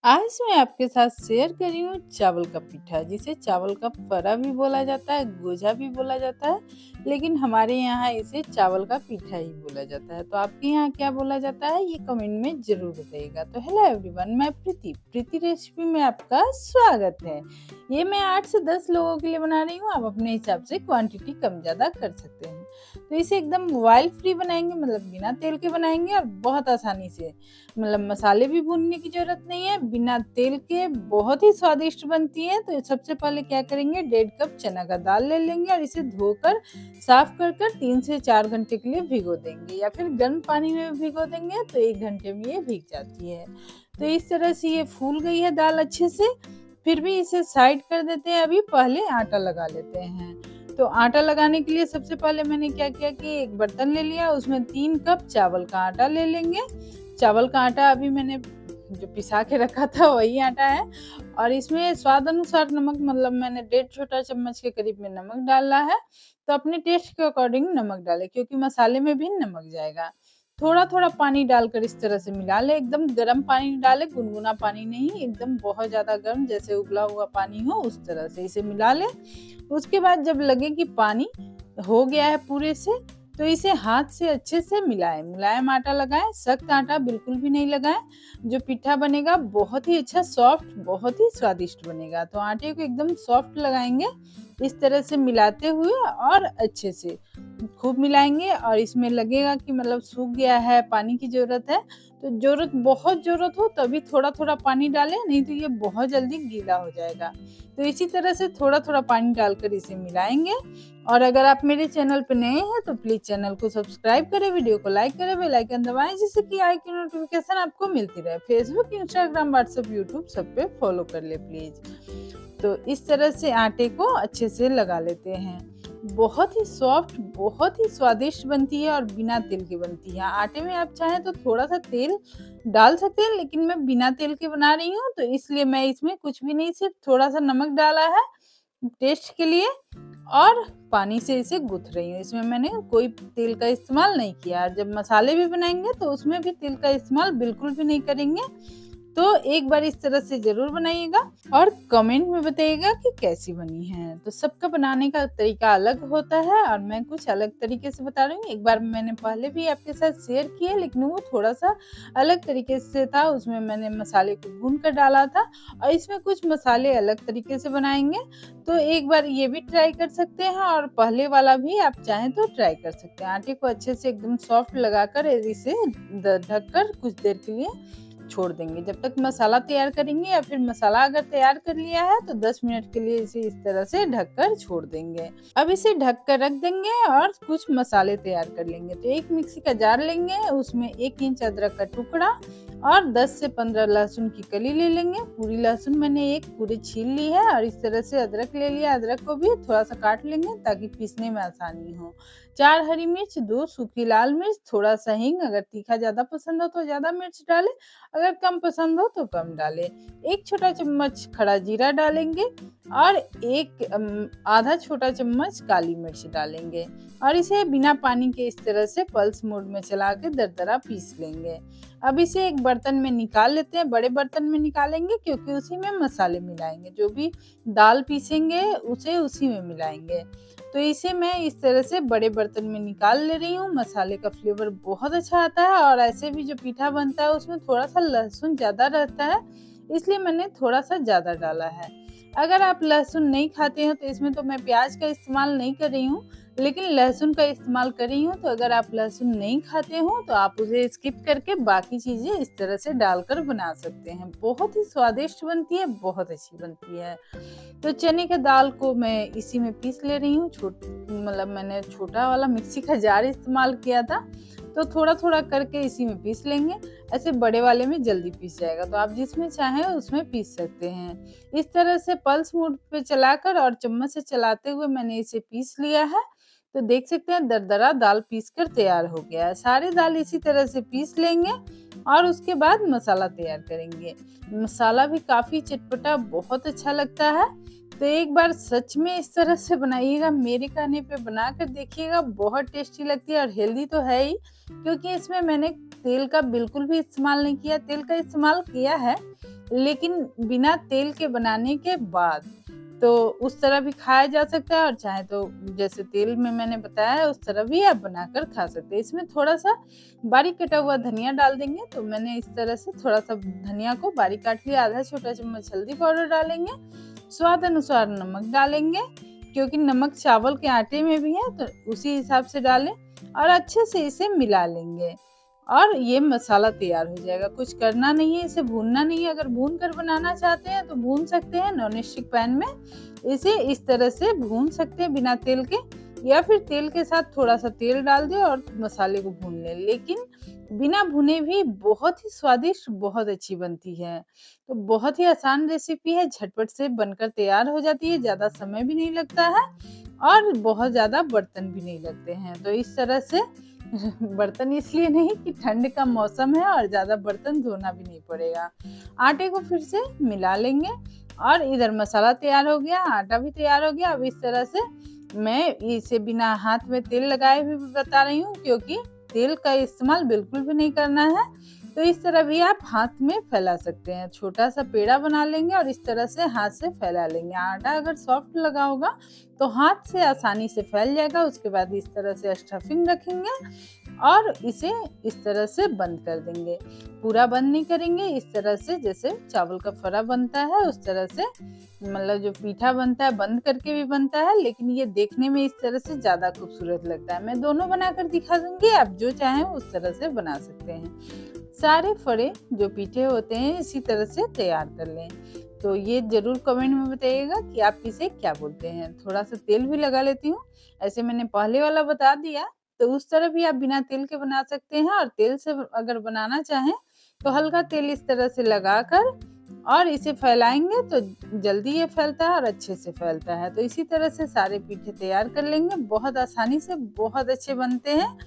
आज मैं आपके साथ शेयर कर रही हूँ चावल का पीठा, जिसे चावल का फरा भी बोला जाता है, गोजा भी बोला जाता है, लेकिन हमारे यहाँ इसे चावल का पीठा ही बोला जाता है। तो आपके यहाँ क्या बोला जाता है, ये कमेंट में ज़रूर बताइएगा। तो हेलो एवरीवन, मैं प्रीति रेसिपी में आपका स्वागत है। ये मैं 8 से 10 लोगों के लिए बना रही हूँ, आप अपने हिसाब से क्वांटिटी कम-ज़्यादा कर सकते हैं। तो इसे एकदम ऑयल फ्री बनाएँगे, मतलब बिना तेल के बनाएँगे और बहुत आसानी से। मतलब मसाले भी भूनने की ज़रूरत नहीं है, बिना तेल के बहुत ही स्वादिष्ट बनती है। तो सबसे पहले क्या करेंगे, 1.5 कप चना का दाल ले लेंगे और इसे धोकर साफ कर 3 से 4 घंटे के लिए भिगो देंगे, या फिर गर्म पानी में भिगो देंगे तो 1 घंटे में ये भीग जाती है। तो इस तरह से ये फूल गई है दाल अच्छे से। फिर भी इसे साइड कर देते हैं, अभी पहले आटा लगा लेते हैं। तो आटा लगाने के लिए सबसे पहले मैंने क्या किया कि एक बर्तन ले लिया, उसमें 3 कप चावल का आटा ले लेंगे। चावल का आटा अभी मैंने जो पिसा के रखा था वही आटा है, और इसमें स्वाद अनुसार नमक, मतलब मैंने 1.5 छोटा चम्मच के करीब में नमक डाला है। तो अपने टेस्ट के अकॉर्डिंग नमक डालें, क्योंकि मसाले में भी नमक जाएगा। थोड़ा-थोड़ा पानी डालकर इस तरह से मिला लें, एकदम गर्म पानी डालें, गुनगुना पानी नहीं, एकदम बहुत ज़्यादा गर्म, जैसे उबला हुआ पानी हो उस तरह से इसे मिला लें। उसके बाद जब लगे कि पानी हो गया है पूरे से, तो इसे हाथ से अच्छे से मिलाएं, मुलायम आटा लगाएं, सख्त आटा बिल्कुल भी नहीं लगाएं। जो पिठा बनेगा बहुत ही अच्छा सॉफ्ट, बहुत ही स्वादिष्ट बनेगा। तो आटे को एकदम सॉफ्ट लगाएंगे, इस तरह से मिलाते हुए और अच्छे से खूब मिलाएंगे। और इसमें लगेगा कि मतलब सूख गया है, पानी की जरूरत है, तो बहुत जरूरत हो तभी थोड़ा थोड़ा पानी डालें, नहीं तो ये बहुत जल्दी गीला हो जाएगा। तो इसी तरह से थोड़ा थोड़ा पानी डालकर इसे मिलाएंगे। और अगर आप मेरे चैनल पर नए हैं तो प्लीज चैनल को सब्सक्राइब करें, वीडियो को लाइक करें, बेल आइकन दबाएं, जिससे कि आई की नोटिफिकेशन आपको मिलती रहे। फेसबुक, इंस्टाग्राम, व्हाट्सएप, यूट्यूब सब पे फॉलो कर ले प्लीज। तो इस तरह से आटे को अच्छे से लगा लेते हैं। बहुत ही सॉफ्ट, बहुत ही स्वादिष्ट बनती है और बिना तेल की बनती है। आटे में आप चाहें तो थोड़ा सा तेल डाल सकते हैं, लेकिन मैं बिना तेल के बना रही हूँ, तो इसलिए मैं इसमें कुछ भी नहीं, सिर्फ थोड़ा सा नमक डाला है टेस्ट के लिए, और पानी से इसे गूँथ रही हूँ। इसमें मैंने कोई तेल का इस्तेमाल नहीं किया। जब मसाले भी बनाएँगे तो उसमें भी तेल का इस्तेमाल बिल्कुल भी नहीं करेंगे। तो एक बार इस तरह से ज़रूर बनाइएगा और कमेंट में बताइएगा कि कैसी बनी है। तो सबका बनाने का तरीका अलग होता है और मैं कुछ अलग तरीके से बता रही हूँ। एक बार मैंने पहले भी आपके साथ शेयर किया, लेकिन वो थोड़ा-सा अलग तरीके से था। उसमें मैंने मसाले को भून कर डाला था, और इसमें कुछ मसाले अलग तरीके से बनाएँगे। तो एक बार ये भी ट्राई कर सकते हैं, और पहले वाला भी आप चाहें तो ट्राई कर सकते हैं। आटे को अच्छे से एकदम सॉफ्ट लगाकर इसे ढक कर कुछ देर के लिए छोड़ देंगे, जब तक मसाला तैयार करेंगे। या फिर मसाला अगर तैयार कर लिया है तो 10 मिनट के लिए इसे इस तरह से ढककर छोड़ देंगे। अब इसे ढक कर रख देंगे और कुछ मसाले तैयार कर लेंगे। तो एक मिक्सी का जार लेंगे, उसमें 1 इंच अदरक का टुकड़ा और 10 से 15 लहसुन की कली ले लेंगे। पूरी लहसुन मैंने एक पूरी छील ली है, और इस तरह से अदरक ले लिया। अदरक को भी थोड़ा सा काट लेंगे ताकि पीसने में आसानी हो। 4 हरी मिर्च, 2 सूखी लाल मिर्च, थोड़ा सा हींग, अगर तीखा ज्यादा पसंद हो तो ज्यादा मिर्च डालें, अगर कम पसंद हो तो कम डालें। 1 छोटा चम्मच खड़ा जीरा डालेंगे, और आधा छोटा चम्मच काली मिर्च डालेंगे, और इसे बिना पानी के इस तरह से पल्स मोड में चला के दरदरा पीस लेंगे। अब इसे एक बर्तन में निकाल लेते हैं, बड़े बर्तन में निकालेंगे, क्योंकि उसी में मसाले मिलाएंगे। जो भी दाल पीसेंगे उसे उसी में मिलाएंगे। तो इसे मैं इस तरह से बड़े बर्तन में निकाल ले रही हूँ। मसाले का फ्लेवर बहुत अच्छा आता है, और ऐसे भी जो पीठा बनता है उसमें थोड़ा सा लहसुन ज़्यादा रहता है, इसलिए मैंने थोड़ा सा ज़्यादा डाला है। अगर आप लहसुन नहीं खाते हो तो इसमें तो मैं प्याज का इस्तेमाल नहीं कर रही हूँ, लेकिन लहसुन का इस्तेमाल कर रही हूँ। तो अगर आप लहसुन नहीं खाते हो तो आप उसे स्किप करके बाकी चीज़ें इस तरह से डालकर बना सकते हैं। बहुत ही स्वादिष्ट बनती है, बहुत अच्छी बनती है। तो चने के दाल को मैं इसी में पीस ले रही हूँ। मतलब मैंने छोटा वाला मिक्सी का जार इस्तेमाल किया था, तो थोड़ा-थोड़ा करके इसी में पीस लेंगे। ऐसे बड़े वाले में जल्दी पीस जाएगा, तो आप जिसमें चाहें उसमें पीस सकते हैं। इस तरह से पल्स मोड पे चलाकर और चम्मच से चलाते हुए मैंने इसे पीस लिया है। तो देख सकते हैं दरदरा दाल पीस कर तैयार हो गया है। सारे दाल इसी तरह से पीस लेंगे और उसके बाद मसाला तैयार करेंगे। मसाला भी काफ़ी चटपटा, बहुत अच्छा लगता है। तो एक बार सच में इस तरह से बनाइएगा, मेरे कहने पे बनाकर देखिएगा, बहुत टेस्टी लगती है और हेल्दी तो है ही, क्योंकि इसमें मैंने तेल का बिल्कुल भी इस्तेमाल नहीं किया। तेल का इस्तेमाल किया है लेकिन बिना तेल के बनाने के बाद। तो उस तरह भी खाया जा सकता है और चाहे तो जैसे तेल में मैंने बताया है उस तरह भी आप बनाकर खा सकते हैं। इसमें थोड़ा-सा बारीक कटा हुआ धनिया डाल देंगे, तो मैंने इस तरह से थोड़ा-सा धनिया को बारीक काट लिया, आधा छोटा चम्मच हल्दी पाउडर डालेंगे, स्वाद अनुसार नमक डालेंगे, क्योंकि नमक चावल के आटे में भी है तो उसी हिसाब से डालें और अच्छे से इसे मिला लेंगे और ये मसाला तैयार हो जाएगा। कुछ करना नहीं है, इसे भूनना नहीं है। अगर भून कर बनाना चाहते हैं तो भून सकते हैं नॉन स्टिक पैन में। इसे इस तरह से भून सकते हैं बिना तेल के, या फिर तेल के साथ थोड़ा-सा तेल डाल दें और मसाले को भून लें। लेकिन बिना भुने भी बहुत ही स्वादिष्ट, बहुत अच्छी बनती है। तो बहुत ही आसान रेसिपी है, झटपट से बनकर तैयार हो जाती है, ज़्यादा समय भी नहीं लगता है और बहुत ज़्यादा बर्तन भी नहीं लगते हैं। तो इस तरह से बर्तन इसलिए नहीं कि ठंड का मौसम है और ज़्यादा बर्तन धोना भी नहीं पड़ेगा। आटे को फिर से मिला लेंगे और इधर मसाला तैयार हो गया, आटा भी तैयार हो गया। अब इस तरह से मैं इसे बिना हाथ में तेल लगाए भी बता रही हूँ, क्योंकि तेल का इस्तेमाल बिल्कुल भी नहीं करना है। तो इस तरह भी आप हाथ में फैला सकते हैं। छोटा सा पेड़ा बना लेंगे और इस तरह से हाथ से फैला लेंगे। आटा अगर सॉफ्ट लगा होगा तो हाथ से आसानी से फैल जाएगा। उसके बाद इस तरह से स्टफिंग रखेंगे और इसे इस तरह से बंद कर देंगे। पूरा बंद नहीं करेंगे, इस तरह से जैसे चावल का फरा बनता है उस तरह से, मतलब जो पीठा बनता है बंद करके भी बनता है, लेकिन ये देखने में इस तरह से ज़्यादा खूबसूरत लगता है। मैं दोनों बनाकर दिखा दूंगी, आप जो चाहें उस तरह से बना सकते हैं। सारे फरे जो पीठे होते हैं इसी तरह से तैयार कर लें। तो ये ज़रूर कमेंट में बताइएगा कि आप इसे क्या बोलते हैं। थोड़ा सा तेल भी लगा लेती हूँ, ऐसे मैंने पहले वाला बता दिया, तो उस तरह भी आप बिना तेल के बना सकते हैं और तेल से अगर बनाना चाहें तो हल्का तेल इस तरह से लगाकर और इसे फैलाएंगे तो जल्दी ये फैलता है और अच्छे से फैलता है। तो इसी तरह से सारे पीठे तैयार कर लेंगे, बहुत आसानी से बहुत अच्छे बनते हैं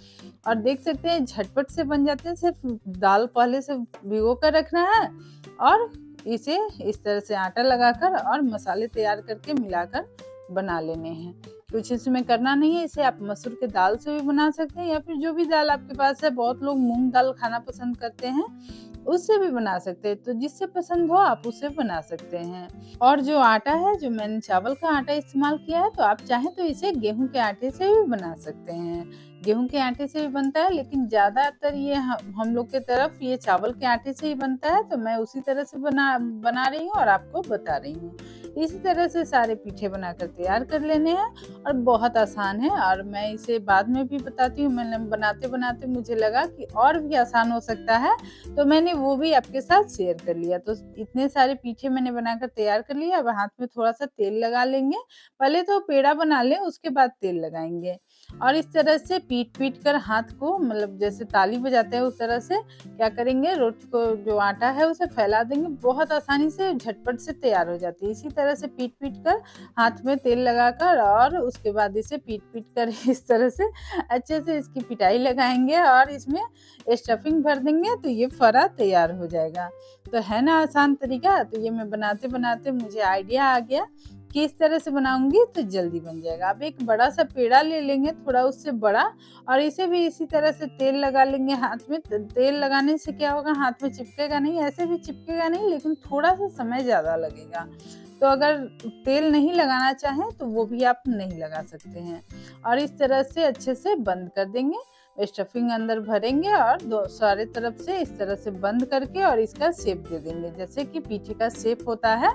और देख सकते हैं झटपट से बन जाते हैं। सिर्फ दाल पहले से भिगो कर रखना है और इसे इस तरह से आटा लगाकर और मसाले तैयार करके मिलाकर बना लेने हैं। कुछ इसमें करना नहीं है। इसे आप मसूर के दाल से भी बना सकते हैं या फिर जो भी दाल आपके पास है। बहुत लोग मूंग दाल खाना पसंद करते हैं, उससे भी बना सकते हैं। तो जिससे पसंद हो आप उससे बना सकते हैं। और जो आटा है, जो मैंने चावल का आटा इस्तेमाल किया है, तो आप चाहें तो इसे गेहूं के आटे से भी बना सकते हैं। गेहूं के आटे से भी बनता है, लेकिन ज़्यादातर ये हम लोग के तरफ ये चावल के आटे से ही बनता है। तो मैं उसी तरह से बना रही हूँ और आपको बता रही हूँ। इसी तरह से सारे पीठे बनाकर तैयार कर लेने हैं और बहुत आसान है। और मैं इसे बाद में भी बताती हूँ। मैंने बनाते बनाते मुझे लगा कि और भी आसान हो सकता है, तो मैंने वो भी आपके साथ शेयर कर लिया। तो इतने सारे पीठे मैंने बनाकर तैयार कर लिए। अब हाथ में थोड़ा सा तेल लगा लेंगे। पहले तो पेड़ा बना लें, उसके बाद तेल लगाएंगे और इस तरह से पीट कर हाथ को, मतलब जैसे ताली बजाते हैं उस तरह से क्या करेंगे, रोटी को जो आटा है उसे फैला देंगे। बहुत आसानी से झटपट से तैयार हो जाती है। इसी तरह से पीट कर हाथ में तेल लगाकर और उसके बाद इसे पीट कर इस तरह से अच्छे से इसकी पिटाई लगाएंगे और इसमें स्टफिंग भर देंगे, तो ये फरा तैयार हो जाएगा। तो है ना आसान तरीका। तो ये मैं बनाते बनाते मुझे आइडिया आ गया कि इस तरह से बनाऊंगी तो जल्दी बन जाएगा। अब एक बड़ा सा पेड़ा ले लेंगे, थोड़ा उससे बड़ा, और इसे भी इसी तरह से तेल लगा लेंगे हाथ में। तेल लगाने से क्या होगा, हाथ में चिपकेगा नहीं, ऐसे भी चिपकेगा नहीं, लेकिन थोड़ा सा समय ज़्यादा लगेगा। तो अगर तेल नहीं लगाना चाहें तो वो भी आप नहीं लगा सकते हैं। और इस तरह से अच्छे से बंद कर देंगे, स्टफिंग अंदर भरेंगे और सारे तरफ से इस तरह से बंद करके और इसका शेप दे देंगे। जैसे कि पीठे का शेप होता है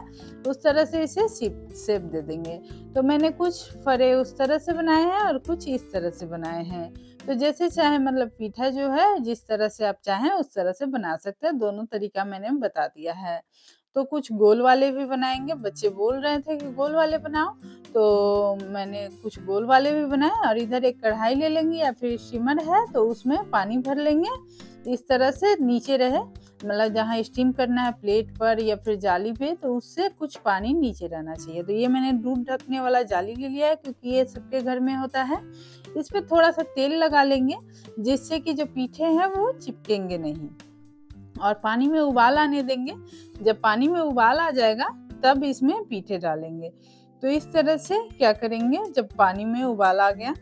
उस तरह से इसे शेप दे देंगे। तो मैंने कुछ फरे उस तरह से बनाए हैं और कुछ इस तरह से बनाए हैं। तो जैसे चाहे, मतलब पीठा जो है जिस तरह से आप चाहें उस तरह से बना सकते हैं। दोनों तरीका मैंने बता दिया है। तो कुछ गोल वाले भी बनाएंगे। बच्चे बोल रहे थे कि गोल वाले बनाओ, तो मैंने कुछ गोल वाले भी बनाए। और इधर एक कढ़ाई ले लेंगे या फिर स्टीमर है तो उसमें पानी भर लेंगे, इस तरह से नीचे रहे, मतलब जहाँ स्टीम करना है प्लेट पर या फिर जाली पे, तो उससे कुछ पानी नीचे रहना चाहिए। तो ये मैंने दूध ढकने वाला जाली ले लिया है, क्योंकि ये सबके घर में होता है। इस पे थोड़ा सा तेल लगा लेंगे, जिससे कि जो पीठे हैं वो चिपकेंगे नहीं। और पानी में उबाल आने देंगे। जब पानी में उबाल आ जाएगा तब इसमें पीठे डालेंगे। तो इस तरह से क्या करेंगे, जब पानी में उबाल आ गया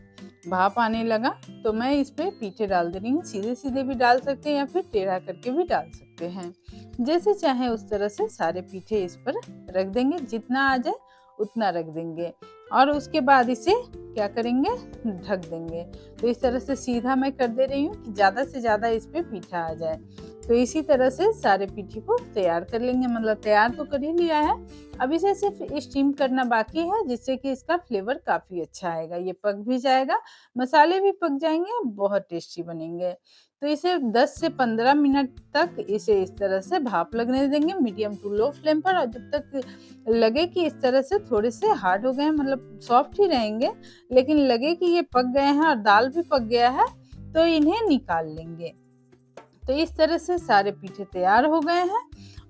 भाप आने लगा तो मैं इस पे पीठे डाल दे रही हूँ। सीधे सीधे भी डाल सकते हैं या फिर टेढ़ा करके भी डाल सकते हैं, जैसे चाहे उस तरह से सारे पीठे इस पर रख देंगे। जितना आ जाए उतना रख देंगे और उसके बाद इसे क्या करेंगे, ढक देंगे। तो इस तरह से सीधा मैं कर दे रही हूँ कि ज़्यादा से ज़्यादा इस पे पीठा आ जाए। तो इसी तरह से सारे पीठी को तैयार कर लेंगे, मतलब तैयार तो कर ही लिया है। अब इसे सिर्फ स्टीम करना बाकी है, जिससे कि इसका फ्लेवर काफ़ी अच्छा आएगा। ये पक भी जाएगा, मसाले भी पक जाएंगे, बहुत टेस्टी बनेंगे। तो इसे 10 से 15 मिनट तक इसे इस तरह से भाप लगने देंगे मीडियम टू लो फ्लेम पर, और जब तक लगे कि इस तरह से थोड़े से हार्ड हो गए हैं, मतलब सॉफ्ट ही रहेंगे, लेकिन लगे कि ये पक गए हैं और दाल भी पक गया है, तो इन्हें निकाल लेंगे। तो इस तरह से सारे पीठे तैयार हो गए हैं।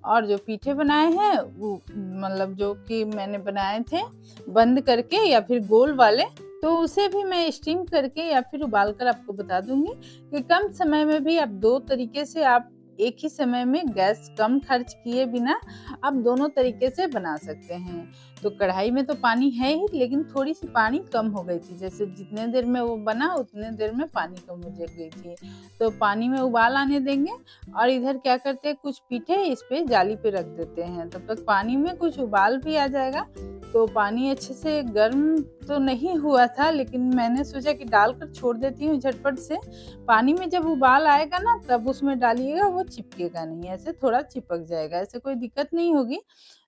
और जो पीठे बनाए हैं वो मतलब जो कि मैंने बनाए थे बंद करके या फिर गोल वाले, तो उसे भी मैं स्टीम करके या फिर उबाल कर आपको बता दूंगी कि कम समय में भी आप दो तरीके से आप एक ही समय में गैस कम खर्च किए बिना आप दोनों तरीके से बना सकते हैं। तो कढ़ाई में तो पानी है ही, लेकिन थोड़ी सी पानी कम हो गई थी, जैसे जितने देर में वो बना उतने देर में पानी कम हो गई थी। तो पानी में उबाल आने देंगे और इधर क्या करते हैं, कुछ पीठे इस पे जाली पे रख देते हैं। तब तक पानी में कुछ उबाल भी आ जाएगा। तो पानी अच्छे से गर्म तो नहीं हुआ था, लेकिन मैंने सोचा कि डालकर छोड़ देती हूँ झटपट से। पानी में जब उबाल आएगा ना तब उसमें डालिएगा, वो चिपकेगा नहीं, ऐसे थोड़ा चिपक जाएगा, ऐसे कोई दिक्कत नहीं होगी।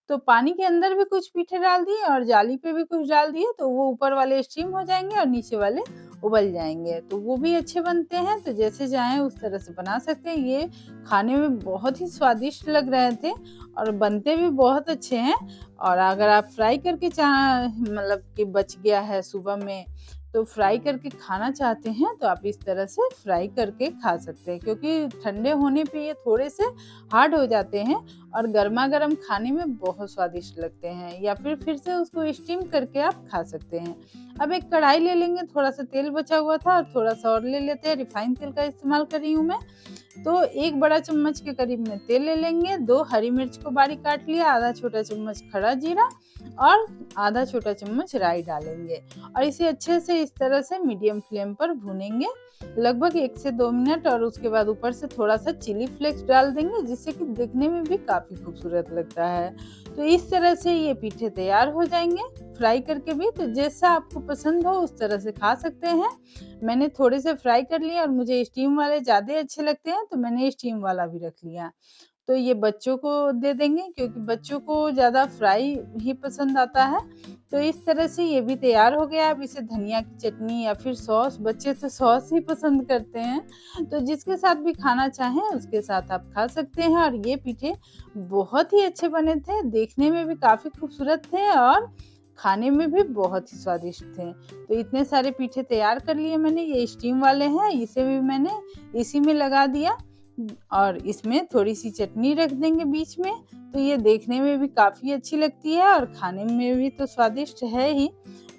तो पानी के अंदर भी कुछ पीठे डाल दिए और जाली पे भी कुछ डाल दिए, तो वो ऊपर वाले स्टीम हो जाएंगे और नीचे वाले उबल जाएंगे, तो वो भी अच्छे बनते हैं। तो जैसे चाहें उस तरह से बना सकते हैं। ये खाने में बहुत ही स्वादिष्ट लग रहे थे और बनते भी बहुत अच्छे हैं। और अगर आप फ्राई करके मतलब कि बच गया है सुबह में तो फ्राई करके खाना चाहते हैं तो आप इस तरह से फ्राई करके खा सकते हैं, क्योंकि ठंडे होने पे ये थोड़े से हार्ड हो जाते हैं और गर्मा गर्म खाने में बहुत स्वादिष्ट लगते हैं। या फिर से उसको स्टीम करके आप खा सकते हैं। अब एक कढ़ाई ले लेंगे, थोड़ा सा तेल बचा हुआ था और थोड़ा सा और ले लेते हैं। रिफाइंड तेल का इस्तेमाल कर रही हूँ मैं। तो एक बड़ा चम्मच के करीब में तेल ले लेंगे। 2 हरी मिर्च को बारीक काट लिया, आधा छोटा चम्मच खड़ा जीरा और आधा छोटा चम्मच राई डालेंगे और इसे अच्छे से इस तरह से मीडियम फ्लेम पर भूनेंगे लगभग 1 से 2 मिनट। और उसके बाद ऊपर से थोड़ा सा चिली फ्लेक्स डाल देंगे, जिससे कि दिखने में भी काफी खूबसूरत लगता है। तो इस तरह से ये पीठे तैयार हो जाएंगे फ्राई करके भी। तो जैसा आपको पसंद हो उस तरह से खा सकते हैं। मैंने थोड़े से फ्राई कर लिए और मुझे स्टीम वाले ज्यादा अच्छे लगते हैं, तो मैंने स्टीम वाला भी रख लिया। तो ये बच्चों को दे देंगे, क्योंकि बच्चों को ज़्यादा फ्राई ही पसंद आता है। तो इस तरह से ये भी तैयार हो गया। अब इसे धनिया की चटनी या फिर सॉस, बच्चे तो सॉस ही पसंद करते हैं, तो जिसके साथ भी खाना चाहें उसके साथ आप खा सकते हैं। और ये पीठे बहुत ही अच्छे बने थे, देखने में भी काफ़ी खूबसूरत थे और खाने में भी बहुत ही स्वादिष्ट थे। तो इतने सारे पीठे तैयार कर लिए मैंने। ये स्टीम वाले हैं, इसे भी मैंने इसी में लगा दिया और इसमें थोड़ी सी चटनी रख देंगे बीच में। तो ये देखने में भी काफ़ी अच्छी लगती है और खाने में भी तो स्वादिष्ट है ही।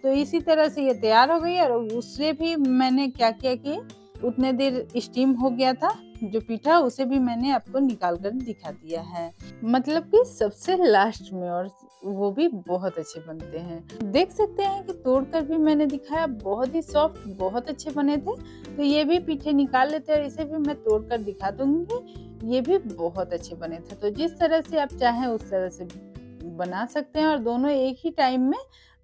तो इसी तरह से ये तैयार हो गई। और उससे भी मैंने क्या किया कि उतने देर स्टीम हो गया था जो पीठा, उसे भी मैंने आपको निकाल कर दिखा दिया है, मतलब कि सबसे लास्ट में, और वो भी बहुत अच्छे बनते हैं। देख सकते हैं कि तोड़कर भी मैंने दिखाया, बहुत ही सॉफ्ट, बहुत अच्छे बने थे। तो ये भी पीठे निकाल लेते हैं और इसे भी मैं तोड़कर दिखा दूंगी। ये भी बहुत अच्छे बने थे। तो जिस तरह से आप चाहें उस तरह से बना सकते हैं और दोनों एक ही टाइम में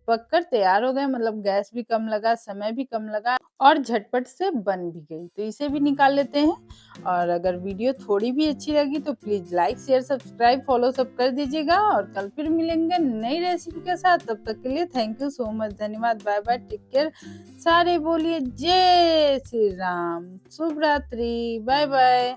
पककर तैयार हो गए, मतलब गैस भी कम लगा, समय भी कम लगा और झटपट से बन भी गई। तो इसे भी निकाल लेते हैं। और अगर वीडियो थोड़ी भी अच्छी लगी तो please like, share, subscribe, follow सब कर दीजिएगा। और कल फिर मिलेंगे नई रेसिपी के साथ। तब तक के लिए थैंक यू सो मच, धन्यवाद, बाय बाय, टेक केयर। सारे बोलिए जय श्री राम, शुभ रात्रि, बाय बाय।